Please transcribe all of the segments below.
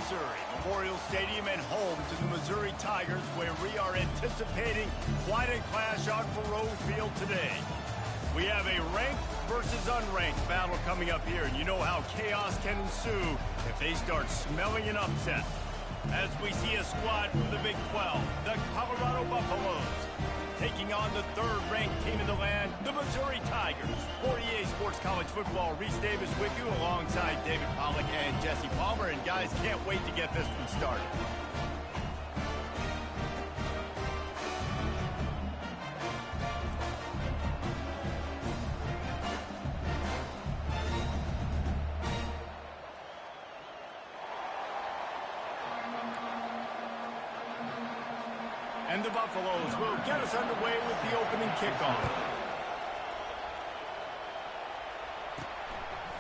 Missouri, Memorial Stadium and home to the Missouri Tigers, where we are anticipating quite a clash on Faroe Field today. We have a ranked versus unranked battle coming up here, and you know how chaos can ensue if they start smelling an upset. As we see a squad from the Big 12, the Colorado Buffaloes, taking on the third-ranked team in the land, the Missouri Tigers. 48 Sports College Football, Reese Davis with you alongside David Pollack and Jesse Palmer. And guys, can't wait to get this one started. And the Buffaloes will get us underway with the opening kickoff.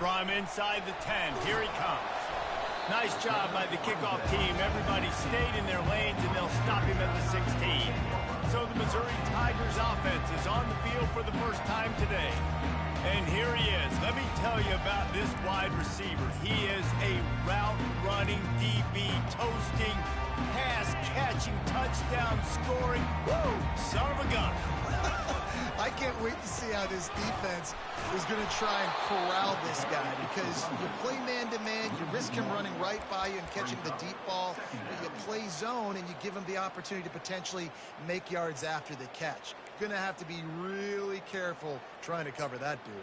From inside the 10, here he comes. Nice job by the kickoff team. Everybody stayed in their lanes, and they'll stop him at the 16. So the Missouri Tigers offense is on the field for the first time today. And here he is. Let me tell you about this wide receiver. He is a route-running DB, toasting, pass-catching, touchdown-scoring, son of a gun. I can't wait to see how this defense is going to try and corral this guy, because you play man-to-man, you risk him running right by you and catching the deep ball, but you play zone and you give him the opportunity to potentially make yards after the catch. Going to have to be really careful trying to cover that dude.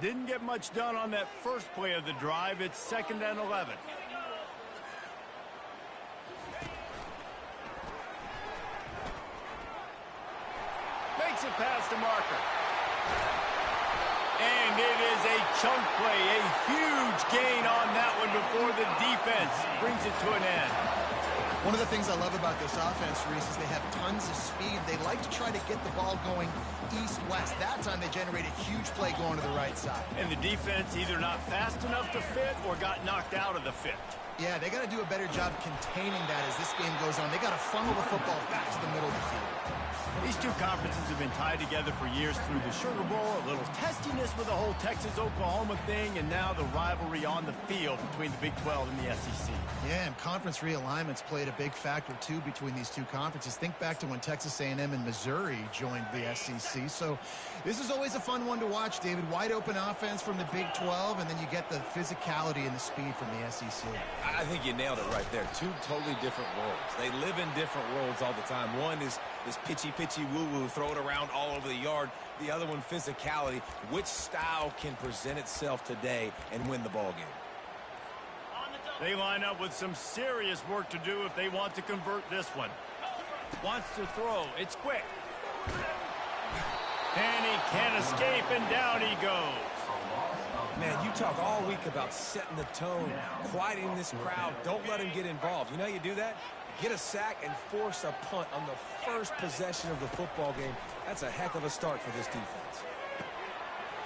Didn't get much done on that first play of the drive. It's 2nd and 11. Makes it past the marker. And it is a chunk play, a huge gain on that one before the defense brings it to an end. One of the things I love about this offense, Reese, is they have tons of speed. They like to try to get the ball going east-west. That time they generate a huge play going to the right side. And the defense either not fast enough to fit or got knocked out of the fit. Yeah, they got to do a better job containing that as this game goes on. They got to funnel the football back to the middle of the field. These two conferences have been tied together for years through the Sugar Bowl, a little testiness with the whole Texas-Oklahoma thing, and now the rivalry on the field between the Big 12 and the SEC. Yeah, and conference realignments played a big factor, too, between these two conferences. Think back to when Texas A&M and Missouri joined the SEC. So this is always a fun one to watch, David. Wide open offense from the Big 12, and then you get the physicality and the speed from the SEC. I think you nailed it right there. Two totally different worlds. They live in different worlds all the time. One is this pitchy woo-woo, throw it around all over the yard. The other one, physicality. Which style can present itself today and win the ball game? They line up with some serious work to do if they want to convert this one. Wants to throw. It's quick. And he can't escape, and down he goes. Man, you talk all week about setting the tone, quieting this crowd. Don't let him get involved. You know how you do that? Get a sack and force a punt on the first possession of the football game. That's a heck of a start for this defense.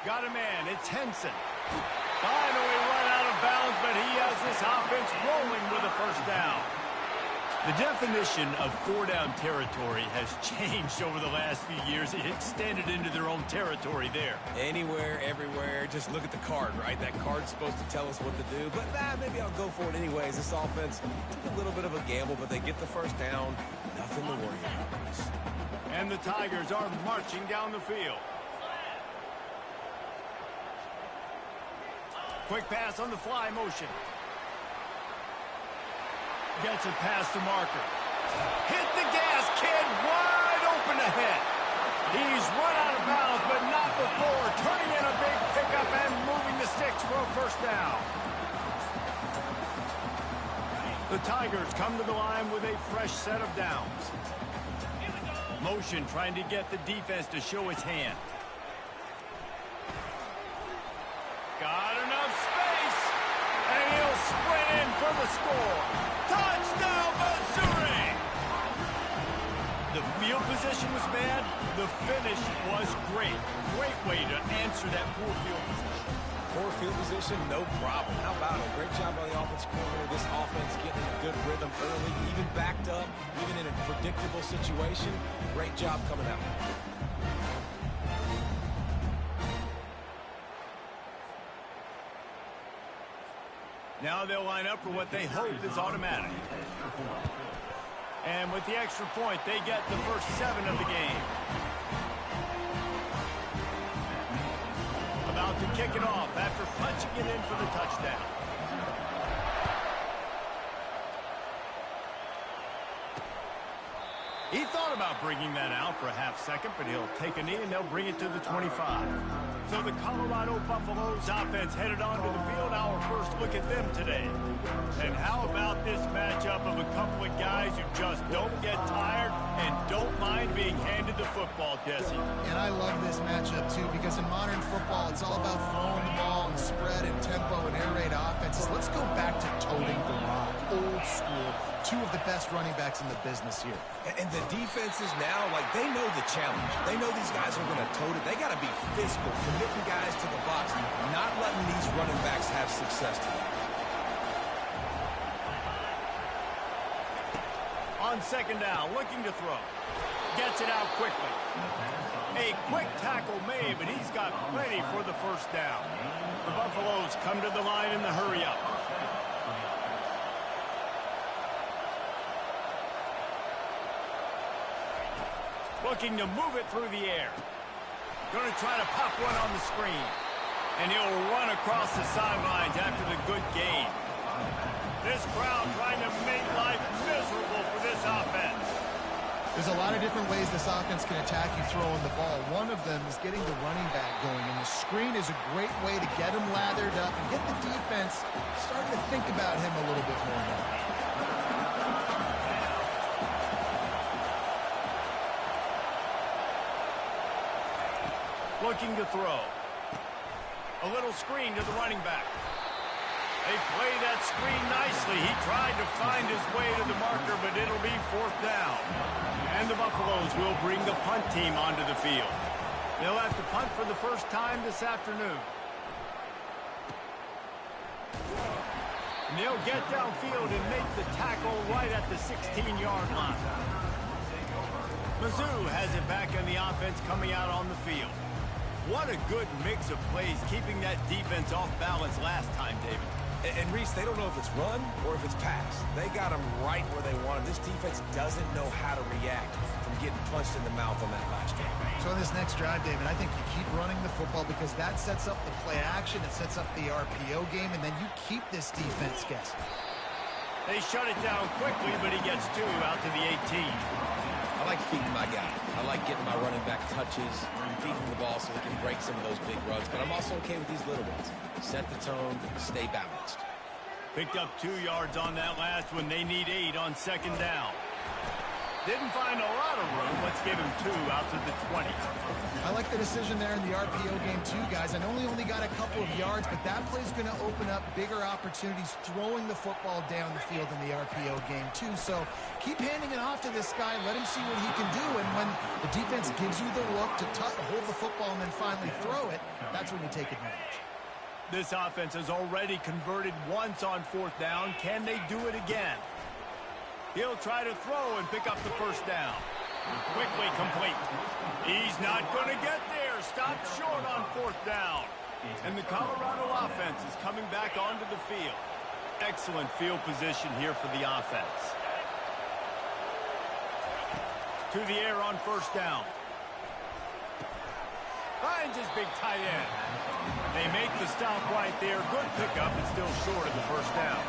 Got a man. It's Henson. Finally run out of bounds, but he has this offense rolling with a first down. The definition of four-down territory has changed over the last few years. It extended into their own territory there. Anywhere, everywhere, just look at the card, right? That card's supposed to tell us what to do, but maybe I'll go for it anyways. This offense took a little bit of a gamble, but they get the first down. Nothing to worry about. And the Tigers are marching down the field. Quick pass on the fly motion. Gets it past the marker. Hit the gas, kid. Wide open ahead. He's run out of bounds, but not before. Turning in a big pickup and moving the sticks for a first down. The Tigers come to the line with a fresh set of downs. Motion trying to get the defense to show its hand. Got enough space, and he'll sprint in for the score. Touchdown, Missouri! The field position was bad. The finish was great. Great way to answer that poor field position. Poor field position, no problem. How about it? Great job by the offensive coordinator. This offense getting in a good rhythm early, even backed up, even in a predictable situation. Great job coming out. Now they'll line up for what they hope is automatic. And with the extra point, they get the first 7 of the game. About to kick it off after punching it in for the touchdown. He thought about bringing that out for a half second, but he'll take a knee and they'll bring it to the 25. So the Colorado Buffaloes offense headed onto the field. Our first look at them today. And how about this matchup of a couple of guys who just don't get tired and don't mind being handed the football, Jesse? And I love this matchup, too, because in modern football, it's all about throwing the ball and spread and tempo and air raid offenses. Let's go back to toting the rock, old school. 2 of the best running backs in the business here. And the defenses now, like, they know the challenge. They know these guys are going to tote it. They got to be physical, committing guys to the box, not letting these running backs have success today. On second down, looking to throw. Gets it out quickly. A quick tackle made, but he's got plenty for the first down. The Buffaloes come to the line in the hurry-up. Looking to move it through the air. Going to try to pop one on the screen. And he'll run across the sidelines after the good gain. This crowd trying to make life miserable for this offense. There's a lot of different ways this offense can attack you throwing the ball. One of them is getting the running back going. And the screen is a great way to get him lathered up and get the defense starting to think about him a little bit more now. Looking to throw. A little screen to the running back. They play that screen nicely. He tried to find his way to the marker, but it'll be 4th down. And the Buffaloes will bring the punt team onto the field. They'll have to punt for the first time this afternoon. And they'll get downfield and make the tackle right at the 16-yard line. Mizzou has it back in the offense coming out on the field. What a good mix of plays, keeping that defense off balance last time, David. And Reese, they don't know if it's run or if it's pass. They got them right where they want them. This defense doesn't know how to react from getting punched in the mouth on that last drive. So in this next drive, David, I think you keep running the football because that sets up the play action, it sets up the RPO game, and then you keep this defense guessing. They shut it down quickly, but he gets 2 out to the 18. I like feeding my guy. I like getting my running back touches, feeding the ball so he can break some of those big runs. But I'm also okay with these little ones. Set the tone, stay balanced. Picked up 2 yards on that last one. They need 8 on second down. Didn't find a lot of room. Let's give him 2 out to the 20. I like the decision there in the RPO game too, guys. I know he only got a couple of yards, but that play's going to open up bigger opportunities throwing the football down the field in the RPO game too. So keep handing it off to this guy. Let him see what he can do. And when the defense gives you the look to hold the football and then finally throw it, that's when you take advantage. This offense has already converted once on 4th down. Can they do it again? He'll try to throw and pick up the first down. Quickly complete. He's not going to get there. Stopped short on 4th down. And the Colorado offense is coming back onto the field. Excellent field position here for the offense. To the air on 1st down. Finds his big tight end. They make the stop right there. Good pickup, but still short of the first down.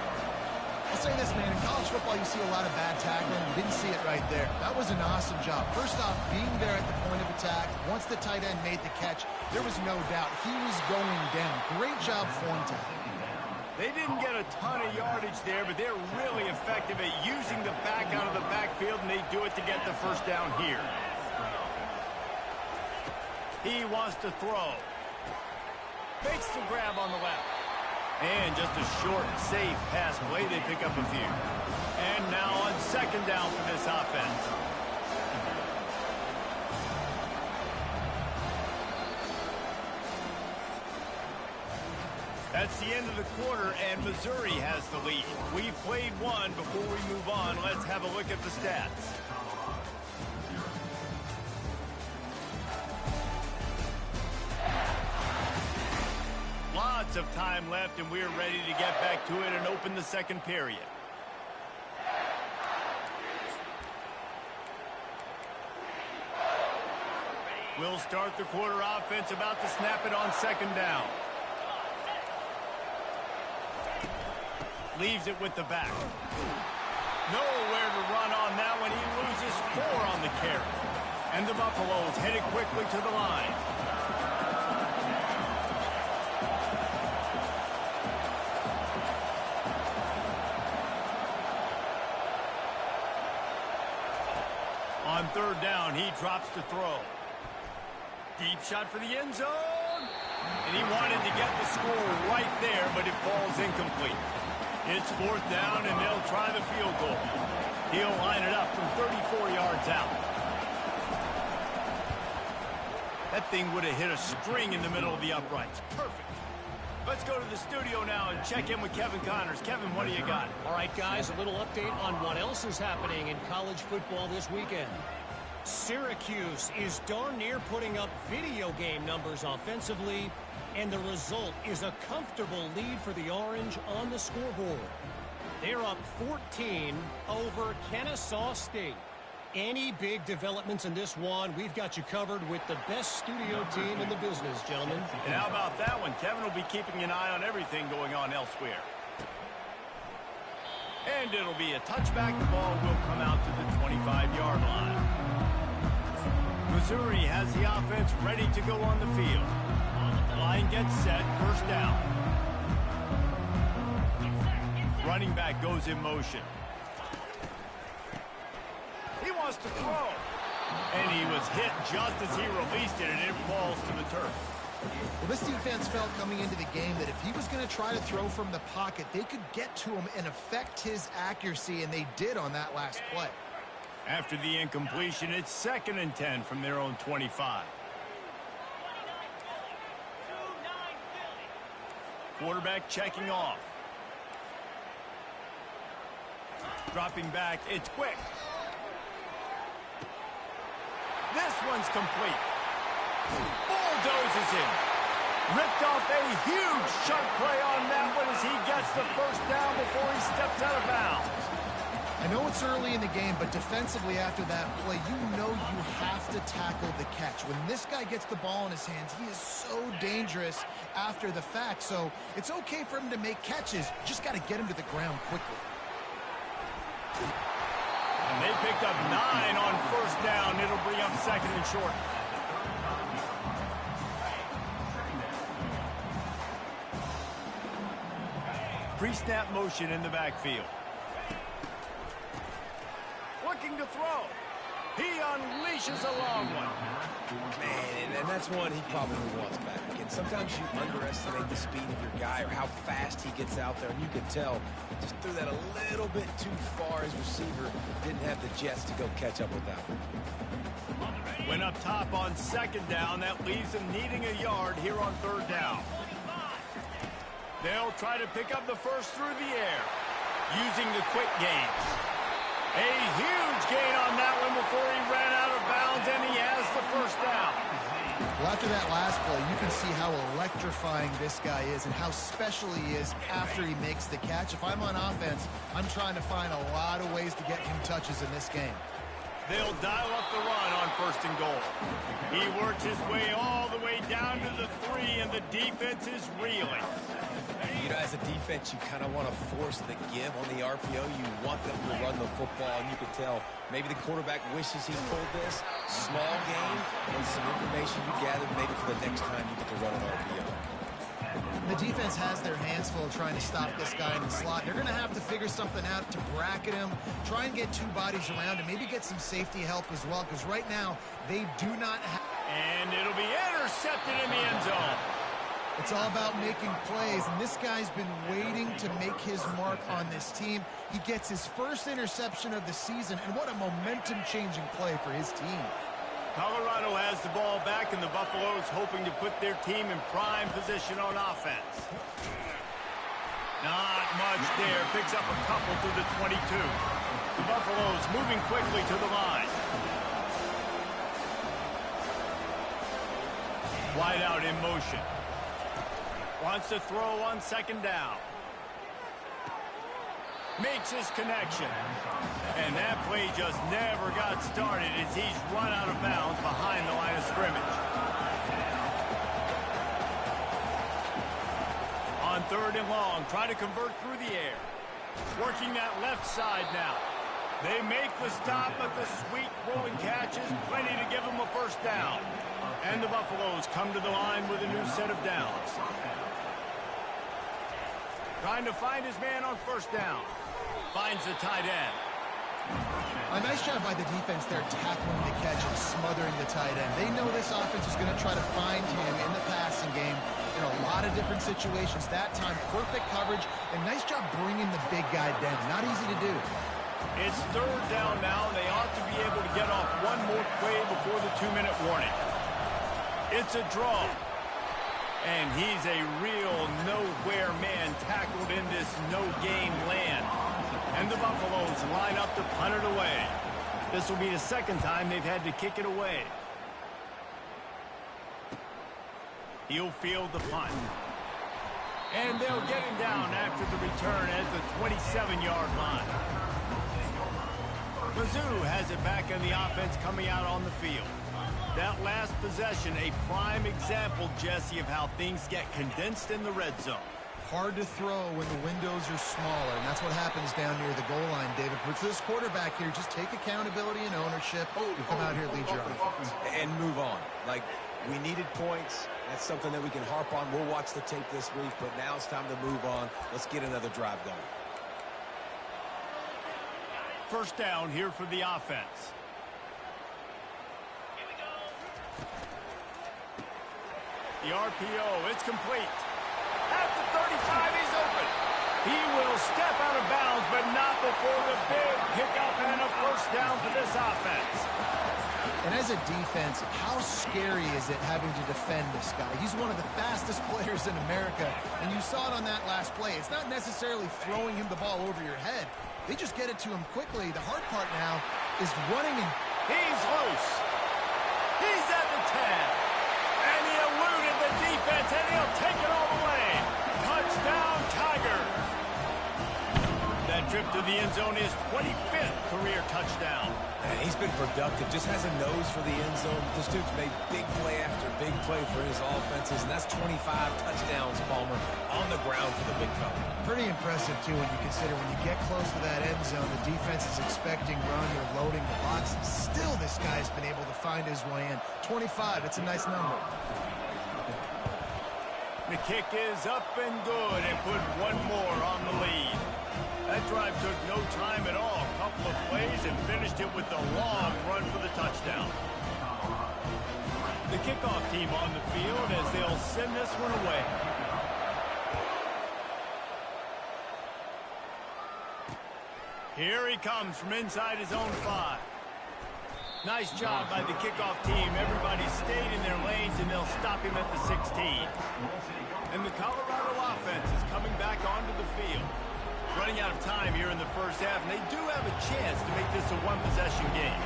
I'll say this, man. In college football, you see a lot of bad tackling. You didn't see it right there. That was an awesome job. First off, being there at the point of attack. Once the tight end made the catch, there was no doubt he was going down. Great job form tackling. They didn't get a ton of yardage there, but they're really effective at using the back out of the backfield, and they do it to get the first down here. He wants to throw. Makes the grab on the left. And just a short, safe pass play. They pick up a few. And now on second down for this offense. That's the end of the quarter, and Missouri has the lead. We've played one. Before we move on, let's have a look at the stats. Lots minutes of time left, and we're ready to get back to it and open the second period. We'll start the quarter offense, about to snap it on second down. Leaves it with the back. Nowhere to run on that one. He loses 4 on the carry. And the Buffaloes headed quickly to the line. On third down, he drops the throw. Deep shot for the end zone. And he wanted to get the score right there, but it falls incomplete. It's fourth down, and they'll try the field goal. He'll line it up from 34 yards out. That thing would have hit a string in the middle of the uprights. Perfect. Let's go to the studio now and check in with Kevin Connors. Kevin, what do you got? All right, guys, a little update on what else is happening in college football this weekend. Syracuse is darn near putting up video game numbers offensively, and the result is a comfortable lead for the Orange on the scoreboard. They're up 14 over Kennesaw State. Any big developments in this one, we've got you covered with the best studio team in the business, gentlemen. And how about that one? Kevin will be keeping an eye on everything going on elsewhere. And it'll be a touchback. The ball will come out to the 25-yard line. Missouri has the offense ready to go on the field. Line gets set, first down. Running back goes in motion. He wants to throw. And he was hit just as he released it, and it falls to the turf. Well, this defense felt coming into the game that if he was going to try to throw from the pocket, they could get to him and affect his accuracy, and they did on that last play. After the incompletion, it's 2nd and 10 from their own 25. Quarterback checking off. Dropping back, it's quick. This one's complete. Bulldozes him. Ripped off a huge chunk play on that one as he gets the first down before he steps out of bounds. I know it's early in the game, but defensively after that play, you know you have to tackle the catch. When this guy gets the ball in his hands, he is so dangerous after the fact. So it's okay for him to make catches. Just got to get him to the ground quickly. And they picked up 9 on first down. It'll bring up 2nd and short. Pre-snap motion in the backfield. Looking to throw. He unleashes a long one. Man, and that's one he probably wants back. And sometimes you underestimate the speed of your guy or how fast he gets out there, and you can tell just threw that a little bit too far. His receiver didn't have the jets to go catch up with that one. Went up top on 2nd down. That leaves him needing a yard here on 3rd down. They'll try to pick up the first through the air using the quick gains. A huge gain on that one before he ran out of bounds, and he has the first down. Well, after that last play, you can see how electrifying this guy is and how special he is after he makes the catch. If I'm on offense, I'm trying to find a lot of ways to get him touches in this game. They'll dial up the run on 1st and goal. He works his way all the way down to the 3, and the defense is reeling. You know, as a defense, you kind of want to force the give on the RPO. You want them to run the football, and you can tell maybe the quarterback wishes he pulled this. Small game, and some information you gathered maybe for the next time you get to run an RPO. The defense has their hands full trying to stop this guy in the slot. They're going to have to figure something out to bracket him, try and get 2 bodies around, and maybe get some safety help as well, because right now they do not have... And it'll be intercepted in the end zone. It's all about making plays, and this guy's been waiting to make his mark on this team. He gets his first interception of the season, and what a momentum-changing play for his team. Colorado has the ball back, and the Buffaloes hoping to put their team in prime position on offense. Not much there. Picks up a couple to the 22. The Buffaloes moving quickly to the line. Wide out in motion. Wants to throw on second down. Makes his connection. And that play just never got started as he's run out of bounds behind the line of scrimmage. On 3rd and long, try to convert through the air. Working that left side now. They make the stop, but the sweet rolling catch is plenty to give them a first down. And the Buffaloes come to the line with a new set of downs. Trying to find his man on first down. Finds the tight end. A nice job by the defense there tackling the catch and smothering the tight end. They know this offense is going to try to find him in the passing game in a lot of different situations. That time, perfect coverage, and nice job bringing the big guy down. Not easy to do. It's 3rd down now. They ought to be able to get off one more play before the 2-minute warning. It's a draw. And he's a real nowhere man tackled in this no-game land. And the Buffaloes line up to punt it away. This will be the 2nd time they've had to kick it away. He'll field the punt. And they'll get him down after the return at the 27-yard line. Mizzou has it back in the offense coming out on the field. That last possession, a prime example, Jesse, of how things get condensed in the red zone. Hard to throw when the windows are smaller, and that's what happens down near the goal line, David. For this quarterback here, just take accountability and ownership. You come out here, lead your offense. And move on. Like, we needed points. That's something that we can harp on. We'll watch the tape this week, but now it's time to move on. Let's get another drive going. First down here for the offense. The RPO, it's complete. At the 35, he's open. He will step out of bounds, but not before the big pickup and a first down for this offense. And as a defense, how scary is it having to defend this guy? He's one of the fastest players in America, and you saw it on that last play. It's not necessarily throwing him the ball over your head. They just get it to him quickly. The hard part now is running, and he's loose. He's at the 10. And he eluded the defense, and he'll take it all the way. Touchdown, Tiger. That trip to the end zone is 25th career touchdown. And he's been productive, just has a nose for the end zone. This dude's made big play after big play for his offenses, and that's 25 touchdowns, Palmer, on the ground for the big fella. Pretty impressive, too, when you consider when you get close to that end zone, the defense is expecting run or loading the box. Still, this guy's been able to find his way in. 25, it's a nice number. The kick is up and good and put one more on the lead. That drive took no time at all. A couple of plays and finished it with a long run for the touchdown. The kickoff team on the field as they'll send this one away. Here he comes from inside his own 5. Nice job by the kickoff team. Everybody stayed in their lanes, and they'll stop him at the 16. And the Colorado offense is coming back onto the field. Running out of time here in the first half, and they do have a chance to make this a one-possession game.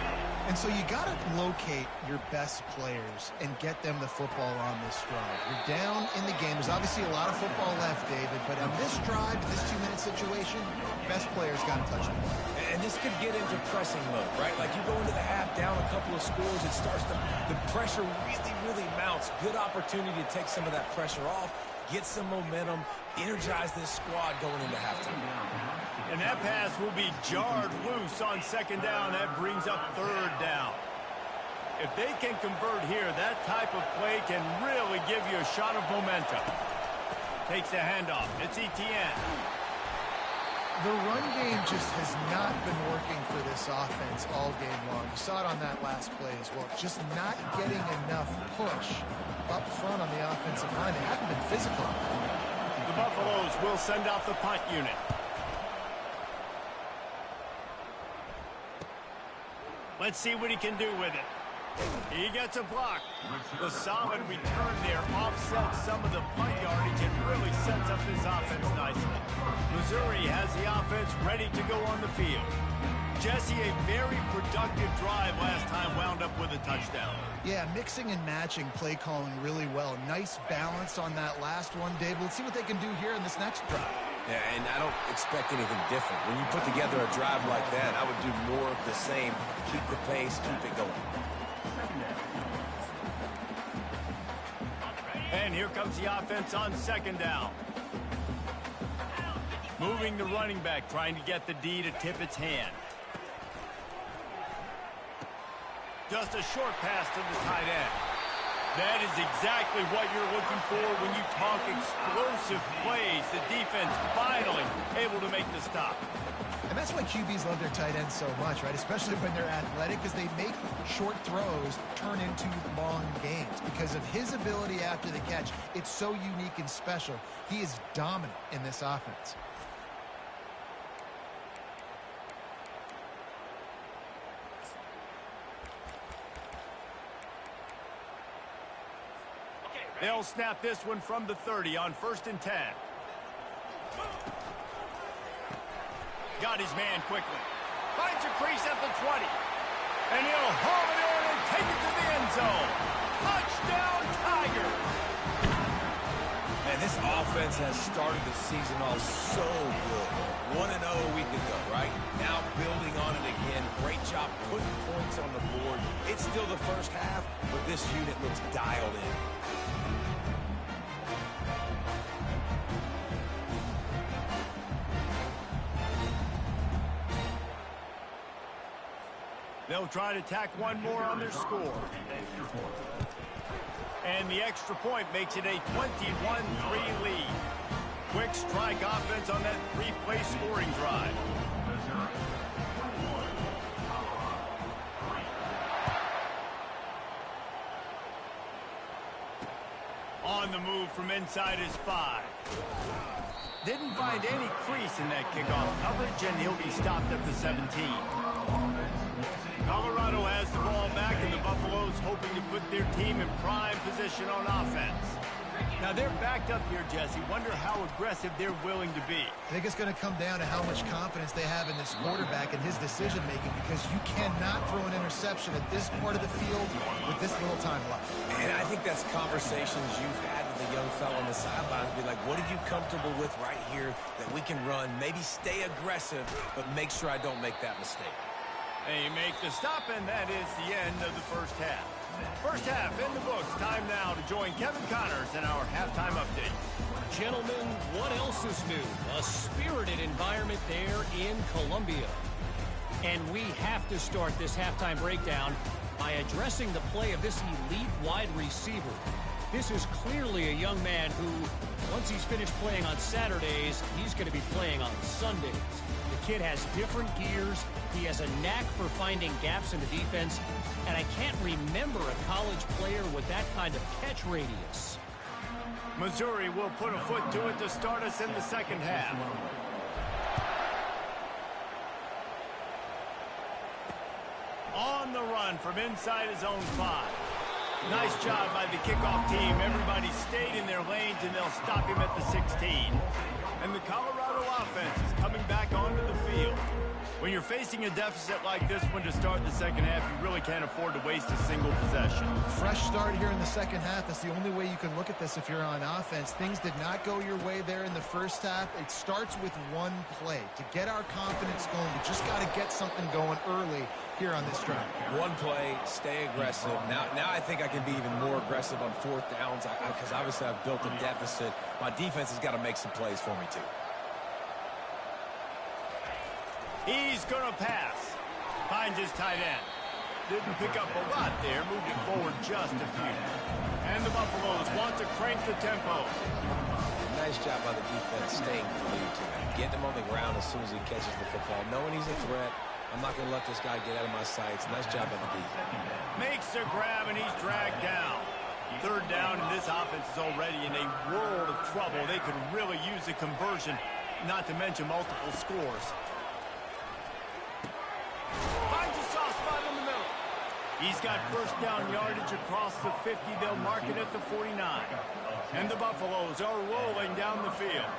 And so you got to locate your best players and get them the football on this drive. You're down in the game. There's obviously a lot of football left, David, but on this drive, this 2-minute situation, best players got to touch the ball. And this could get into pressing mode, right? Like you go into the half down a couple of scores, it starts to, the pressure really mounts. Good opportunity to take some of that pressure off, get some momentum, energize this squad going into halftime. And that pass will be jarred loose on second down. That brings up third down. If they can convert here, that type of play can really give you a shot of momentum. Takes the handoff. It's Etienne. The run game just has not been working for this offense all game long. You saw it on that last play as well. Just not getting enough push up front on the offensive line. They haven't been physical. The Buffaloes will send out the punt unit. Let's see what he can do with it. He gets a block. The solid return there offsets some of the punt yardage and really sets up this offense nicely. Missouri has the offense ready to go on the field. Jesse, a very productive drive last time wound up with a touchdown. Yeah, mixing and matching play calling really well. Nice balance on that last one, Dave. Let's see what they can do here in this next drive. Yeah, and I don't expect anything different. When you put together a drive like that, I would do more of the same. Keep the pace, keep it going. And here comes the offense on second down. Moving the running back, trying to get the D to tip its hand. Just a short pass to the tight end. That is exactly what you're looking for when you talk explosive plays. The defense finally able to make the stop. And that's why QBs love their tight ends so much, right? Especially when they're athletic, because they make short throws turn into long gains. Because of his ability after the catch, it's so unique and special. He is dominant in this offense. They'll snap this one from the 30 on 1st and 10. Got his man quickly. Finds a crease at the 20. And he'll haul it in and take it to the end zone. Touchdown, Tigers! Man, this offense has started the season off so good. 1-0 a week ago, right? Now building on it again. Great job putting points on the board. It's still the first half, but this unit looks dialed in. They'll try to tack one more on their score. And the extra point makes it a 21-3 lead. Quick strike offense on that three-play scoring drive. On the move from inside his 5. Didn't find any crease in that kickoff coverage, and he'll be stopped at the 17. Colorado has the ball back, and the Buffaloes hoping to put their team in prime position on offense. Now, they're backed up here, Jesse. Wonder how aggressive they're willing to be. I think it's going to come down to how much confidence they have in this quarterback and his decision-making, because you cannot throw an interception at this part of the field with this little time left. And I think that's conversations you've had with a young fellow on the sideline. Be like, what are you comfortable with right here that we can run? Maybe stay aggressive, but make sure I don't make that mistake. They make the stop, and that is the end of the first half. First half in the books. Time now to join Kevin Connors in our halftime update. Gentlemen, what else is new? A spirited environment there in Columbia. And we have to start this halftime breakdown by addressing the play of this elite wide receiver. This is clearly a young man who, once he's finished playing on Saturdays, he's going to be playing on Sundays. The kid has different gears. He has a knack for finding gaps in the defense. And I can't remember a college player with that kind of catch radius. Missouri will put a foot to it to start us in the second half. On the run from inside his own 5. Nice job by the kickoff team. Everybody stayed in their lanes, and they'll stop him at the 16. And the Colorado offense is coming back onto the field. When you're facing a deficit like this one to start the second half, you really can't afford to waste a single possession. Fresh start here in the second half. That's the only way you can look at this if you're on offense. Things did not go your way there in the first half. It starts with one play. To get our confidence going, we just got to get something going early here on this drive. One play, stay aggressive. Now I think I can be even more aggressive on 4th downs because obviously I've built a deficit. My defense has got to make some plays for me too. He's going to pass. Finds his tight end. Didn't pick up a lot there. Moved it forward just a few. And the Buffaloes want to crank the tempo. Nice job by the defense staying glued to him. Getting him on the ground as soon as he catches the football. Knowing he's a threat. I'm not going to let this guy get out of my sights. Nice job by the defense. Makes the grab, and he's dragged down. 3rd down, and this offense is already in a world of trouble. They could really use a conversion, not to mention multiple scores. Finds a soft spot in the middle. He's got 1st down yardage across the 50. They'll mark it at the 49. And the Buffaloes are rolling down the field.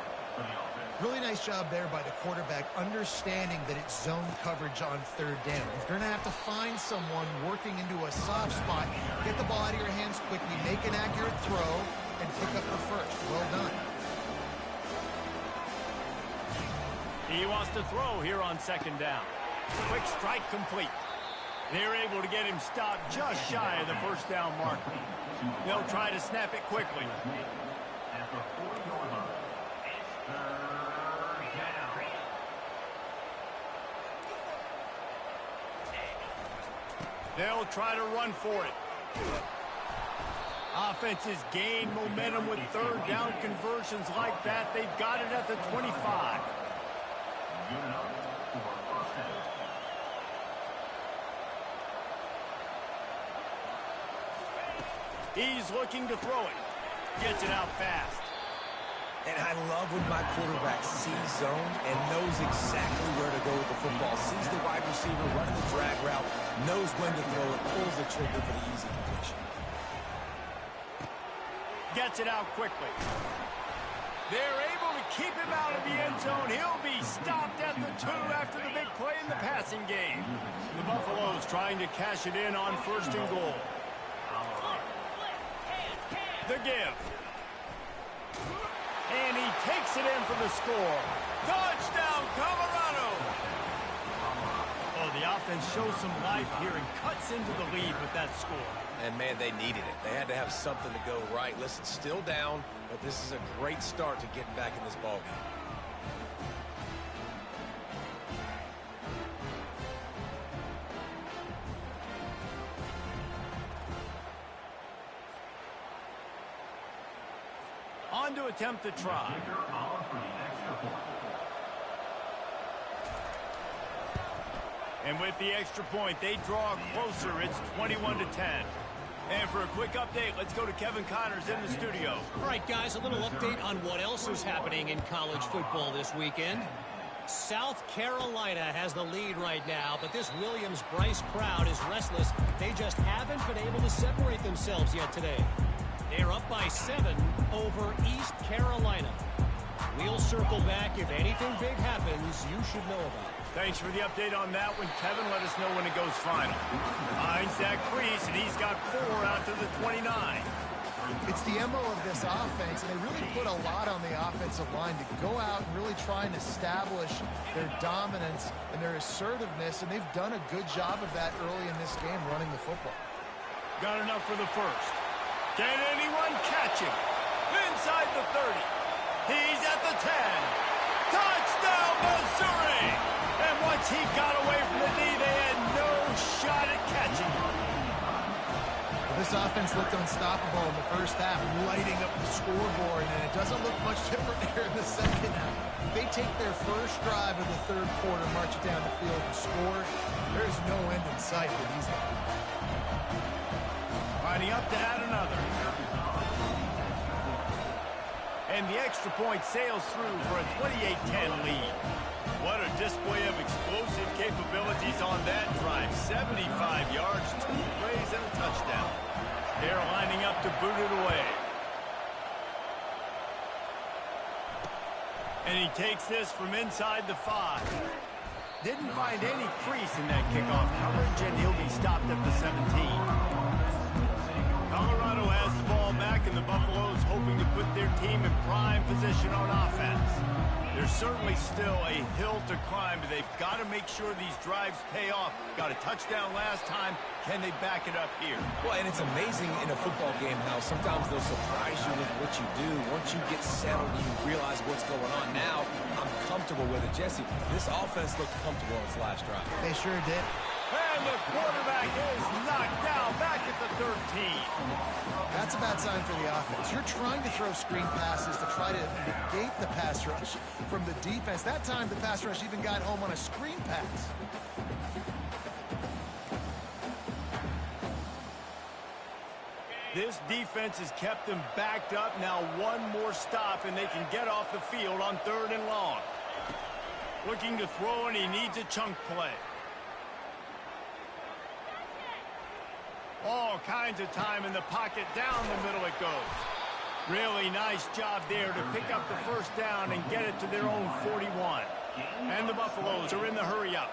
Really nice job there by the quarterback, understanding that it's zone coverage on third down. If you're going to have to find someone working into a soft spot, get the ball out of your hands quickly, make an accurate throw, and pick up the first. Well done. He wants to throw here on second down. Quick strike complete. They're able to get him stopped just shy of the first down marker. They'll try to snap it quickly. They'll try to run for it. Offenses gain momentum with third down conversions like that. They've got it at the 25. He's looking to throw it. Gets it out fast. And I love when my quarterback sees zone and knows exactly where to go with the football. Sees the wide receiver running the drag route, knows when to throw it, pulls the trigger for the easy completion. Gets it out quickly. They're able to keep him out of the end zone. He'll be stopped at the 2 after the big play in the passing game. The Buffaloes trying to cash it in on first and goal. The give. And he takes it in for the score. Touchdown, Colorado! Oh, the offense shows some life here and cuts into the lead with that score. And, man, they needed it. They had to have something to go right. Listen, still down, but this is a great start to getting back in this ballgame. On to attempt to try. And with the extra point, they draw closer. It's 21-10. And for a quick update, let's go to Kevin Connors in the studio. All right, guys, a little update on what else is happening in college football this weekend. South Carolina has the lead right now, but this Williams-Brice crowd is restless. They just haven't been able to separate themselves yet today. They're up by 7 over East Carolina. We'll circle back. If anything big happens, you should know about it. Thanks for the update on that one, Kevin. Let us know when it goes final. Finds that crease, and he's got 4 out to the 29. It's the MO of this offense, and they really put a lot on the offensive line to go out and really try and establish their dominance and their assertiveness, and they've done a good job of that early in this game running the football. Got enough for the first. Can anyone catch him? Inside the 30. He's at the 10. Touchdown, Missouri! And once he got away from the knee, they had no shot at catching him. Well, this offense looked unstoppable in the first half, lighting up the scoreboard, and it doesn't look much different here in the second half. They take their first drive of the third quarter, march it down the field, and score. There's no end in sight for these guys. Lining up to add another. And the extra point sails through for a 28-10 lead. What a display of explosive capabilities on that drive. 75 yards, 2 plays, and a touchdown. They're lining up to boot it away. And he takes this from inside the 5. Didn't find any crease in that kickoff coverage, and he'll be stopped at the 17. Colorado has the ball back, and the Buffaloes hoping to put their team in prime position on offense. There's certainly still a hill to climb, but they've got to make sure these drives pay off. Got a touchdown last time. Can they back it up here? Well, and it's amazing in a football game how sometimes they'll surprise you with what you do. Once you get settled, you realize what's going on. Now, I'm comfortable with it. Jesse, this offense looked comfortable on its last drive. They sure did. And the quarterback is knocked down back at the 13. That's a bad sign for the offense. You're trying to throw screen passes to try to negate the pass rush from the defense. That time, the pass rush even got home on a screen pass. This defense has kept them backed up. Now one more stop, and they can get off the field on 3rd and long. Looking to throw, and he needs a chunk play. All kinds of time in the pocket. Down the middle it goes. Really nice job there to pick up the first down and get it to their own 41. And the Buffaloes are in the hurry-up.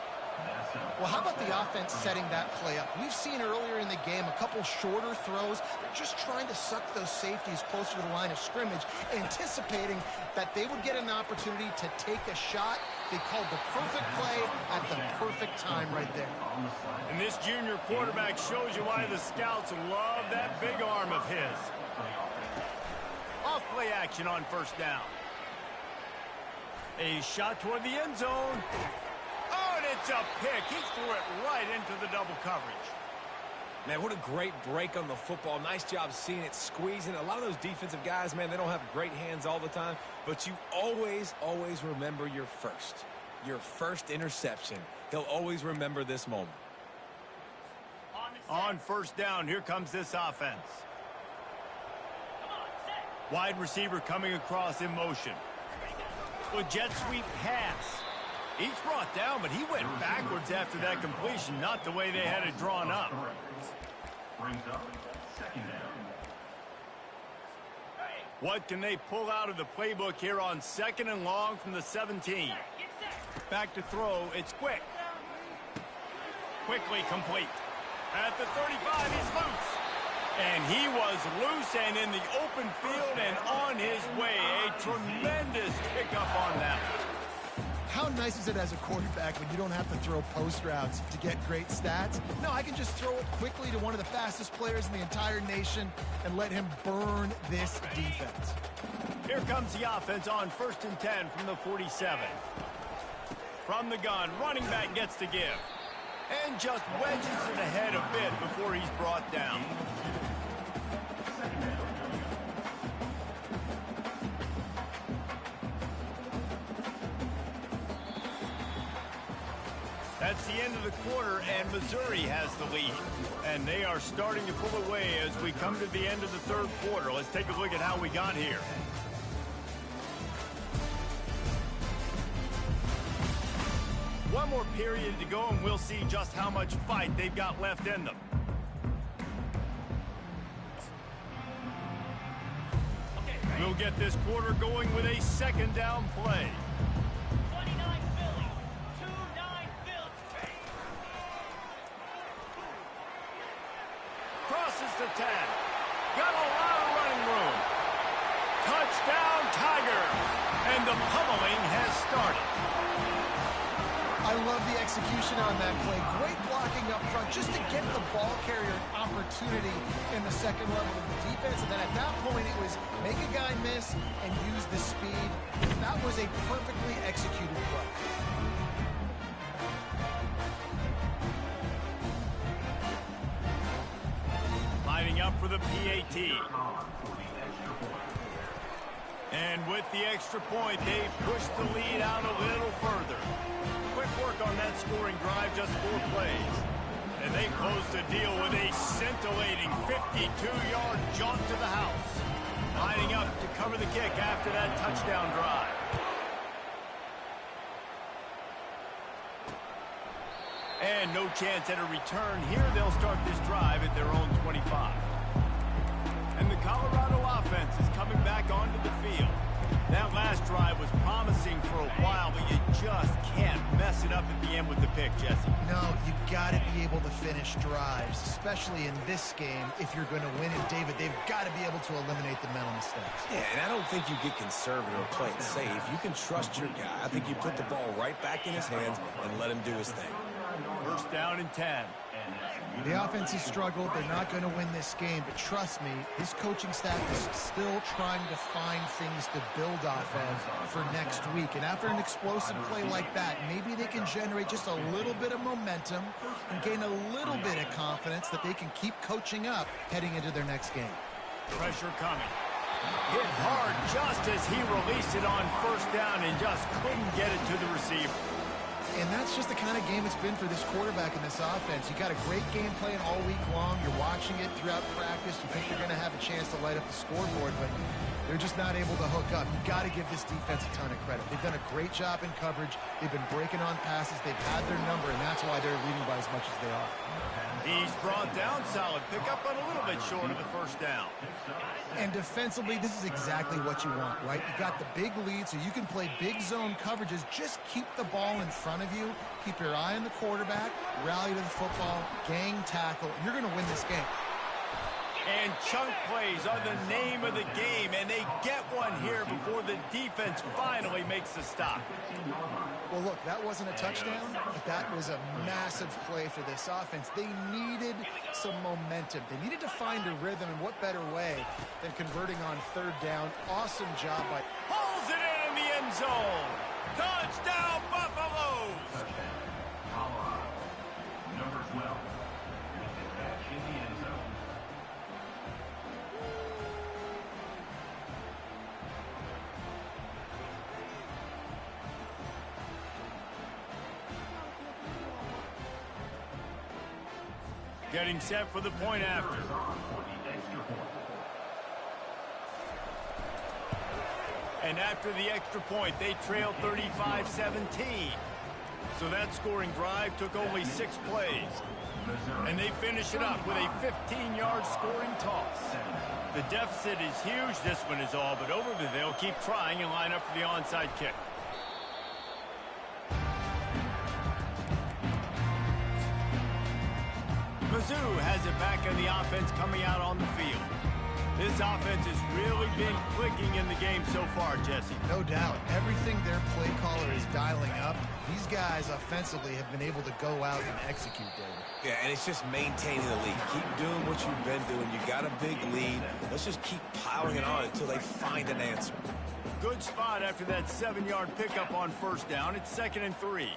Well, how about the offense setting that play up? We've seen earlier in the game a couple shorter throws. They're just trying to suck those safeties closer to the line of scrimmage, anticipating that they would get an opportunity to take a shot. They called the perfect play at the perfect time right there. And this junior quarterback shows you why the scouts love that big arm of his. Off play action on first down. A shot toward the end zone. Oh, and it's a pick. He threw it right into the double coverage. Man, what a great break on the football. Nice job seeing it, squeezing. A lot of those defensive guys, man, they don't have great hands all the time, but you always, always remember your first interception. He'll always remember this moment. On first down, here comes this offense. Wide receiver coming across in motion. A jet sweep pass. He's brought down, but he went backwards after that completion, not the way they had it drawn up. What can they pull out of the playbook here on 2nd and long from the 17? Back to throw, it's quick. Quickly complete. At the 35, he's loose. And he was loose and in the open field and on his way. A tremendous pickup on that. How nice is it as a quarterback when you don't have to throw post routes to get great stats? No, I can just throw it quickly to one of the fastest players in the entire nation and let him burn this defense. Here comes the offense on 1st and 10 from the 47. From the gun, running back gets to give. And just wedges it ahead a bit before he's brought down. That's the end of the quarter, and Missouri has the lead. And they are starting to pull away as we come to the end of the 3rd quarter. Let's take a look at how we got here. One more period to go, and we'll see just how much fight they've got left in them. We'll get this quarter going with a 2nd down play. Crosses the 10. Got a lot of running room. Touchdown, Tigers. And the pummeling has started. I love the execution on that play. Great blocking up front just to get the ball carrier an opportunity in the 2nd level of the defense. And then at that point, it was make a guy miss and use the speed. That was a perfectly executed play. Lining up for the PAT. And with the extra point, they push the lead out a little further. Quick work on that scoring drive, just 4 plays. And they close the deal with a scintillating 52-yard jaunt to the house. Lining up to cover the kick after that touchdown drive. And no chance at a return here. They'll start this drive at their own 25. And the Colorado offense is coming back onto the field. That last drive was promising for a while, but you just can't mess it up at the end with the pick, Jesse. No, you got to be able to finish drives, especially in this game. If you're going to win it, David, they've got to be able to eliminate the mental mistakes. Yeah, and I don't think you get conservative or play it safe. You can trust your guy. I think you put the ball right back in his hands and let him do his thing. 1st down and 10. The offense has struggled. They're not going to win this game, but trust me, his coaching staff is still trying to find things to build off of for next week. And after an explosive play like that, maybe they can generate just a little bit of momentum and gain a little bit of confidence that they can keep coaching up heading into their next game. Pressure coming. Hit hard just as he released it on 1st down and just couldn't get it to the receiver. And that's just the kind of game it's been for this quarterback in this offense. You got a great game plan all week long. You're watching it throughout practice. You think you're going to have a chance to light up the scoreboard, but they're just not able to hook up. You got to give this defense a ton of credit. They've done a great job in coverage. They've been breaking on passes. They've had their number, and that's why they're leading by as much as they are. He's brought down, solid pickup, but a little bit short of the first down. And defensively, this is exactly what you want, right? You got the big lead, so you can play big zone coverages. Just keep the ball in front of you. Keep your eye on the quarterback, rally to the football, gang tackle. You're going to win this game. And chunk plays are the name of the game, and they get one here before the defense finally makes the stop. Well, look, that wasn't a touchdown, but that was a massive play for this offense. They needed some momentum. They needed to find a rhythm, and what better way than converting on third down. Awesome job by... Pulls it in the end zone. Touchdown, Buffaloes! Number 12. Back in the end zone. Getting set for the point after. And after the extra point, they trailed 35-17. So that scoring drive took only 6 plays. And they finish it up with a 15-yard scoring toss. The deficit is huge. This one is all but over, but they'll keep trying and line up for the onside kick. Mizzou has it back in the offense coming out on the field. This offense has really been clicking in the game so far, Jesse. No doubt. Everything their play caller is dialing up, these guys offensively have been able to go out and execute, David. Yeah, and it's just maintaining the lead. Keep doing what you've been doing. You got a big lead. Let's just keep piling it on until they find an answer. Good spot after that 7-yard pickup on first down. It's 2nd and 3.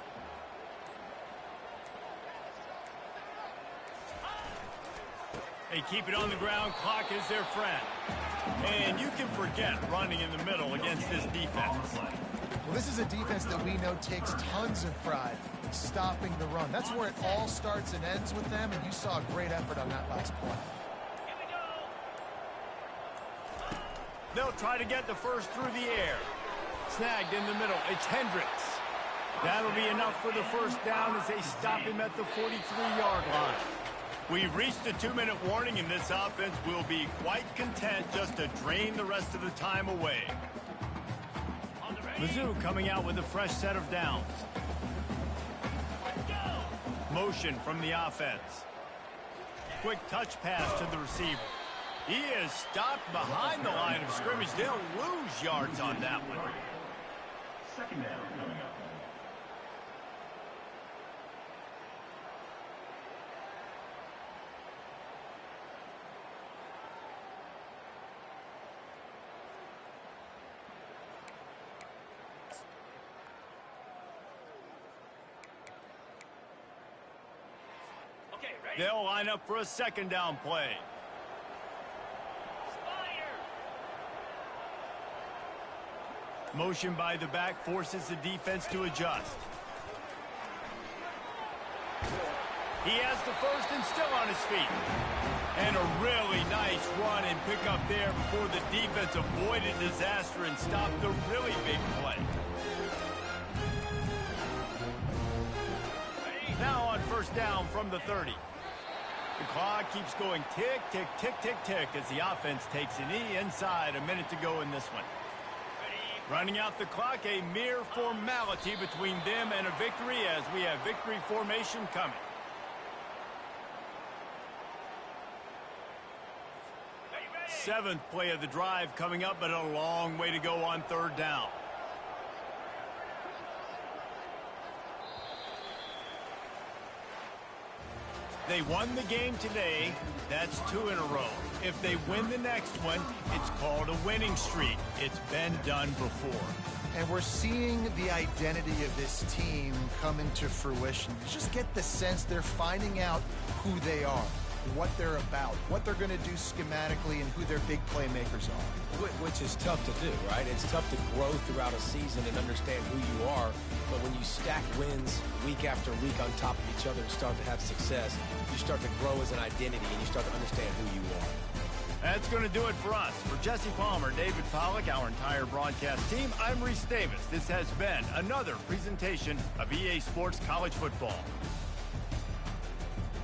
They keep it on the ground. Clock is their friend. And you can forget running in the middle against this defense. Well, this is a defense that we know takes tons of pride stopping the run. That's where it all starts and ends with them, and you saw a great effort on that last play. They'll try to get the first through the air. Snagged in the middle. It's Hendricks. That'll be enough for the first down as they stop him at the 43-yard line. We've reached a 2-minute warning, and this offense will be quite content just to drain the rest of the time away. Mizzou coming out with a fresh set of downs. Motion from the offense. Quick touch pass to the receiver. He is stopped behind the line of scrimmage. They'll lose yards on that one. Second down coming up. They'll line up for a 2nd down play. Motion by the back forces the defense to adjust. He has the first and still on his feet. And a really nice run and pick up there before the defense avoided disaster and stopped the really big play. Now on first down from the 30. The clock keeps going tick, tick, tick, tick, tick as the offense takes a knee inside. A minute to go in this one. Running out the clock, a mere formality between them and a victory as we have victory formation coming. Seventh play of the drive coming up, but a long way to go on third down. They won the game today. That's 2 in a row. If they win the next one, it's called a winning streak. It's been done before. And we're seeing the identity of this team come into fruition. You just get the sense they're finding out who they are, what they're about, what they're going to do schematically, and who their big playmakers are. Which is tough to do, right? It's tough to grow throughout a season and understand who you are. But when you stack wins week after week on top of each other and start to have success, you start to grow as an identity and you start to understand who you are. That's going to do it for us. For Jesse Palmer, David Pollack, our entire broadcast team, I'm Reese Davis. This has been another presentation of EA Sports College Football.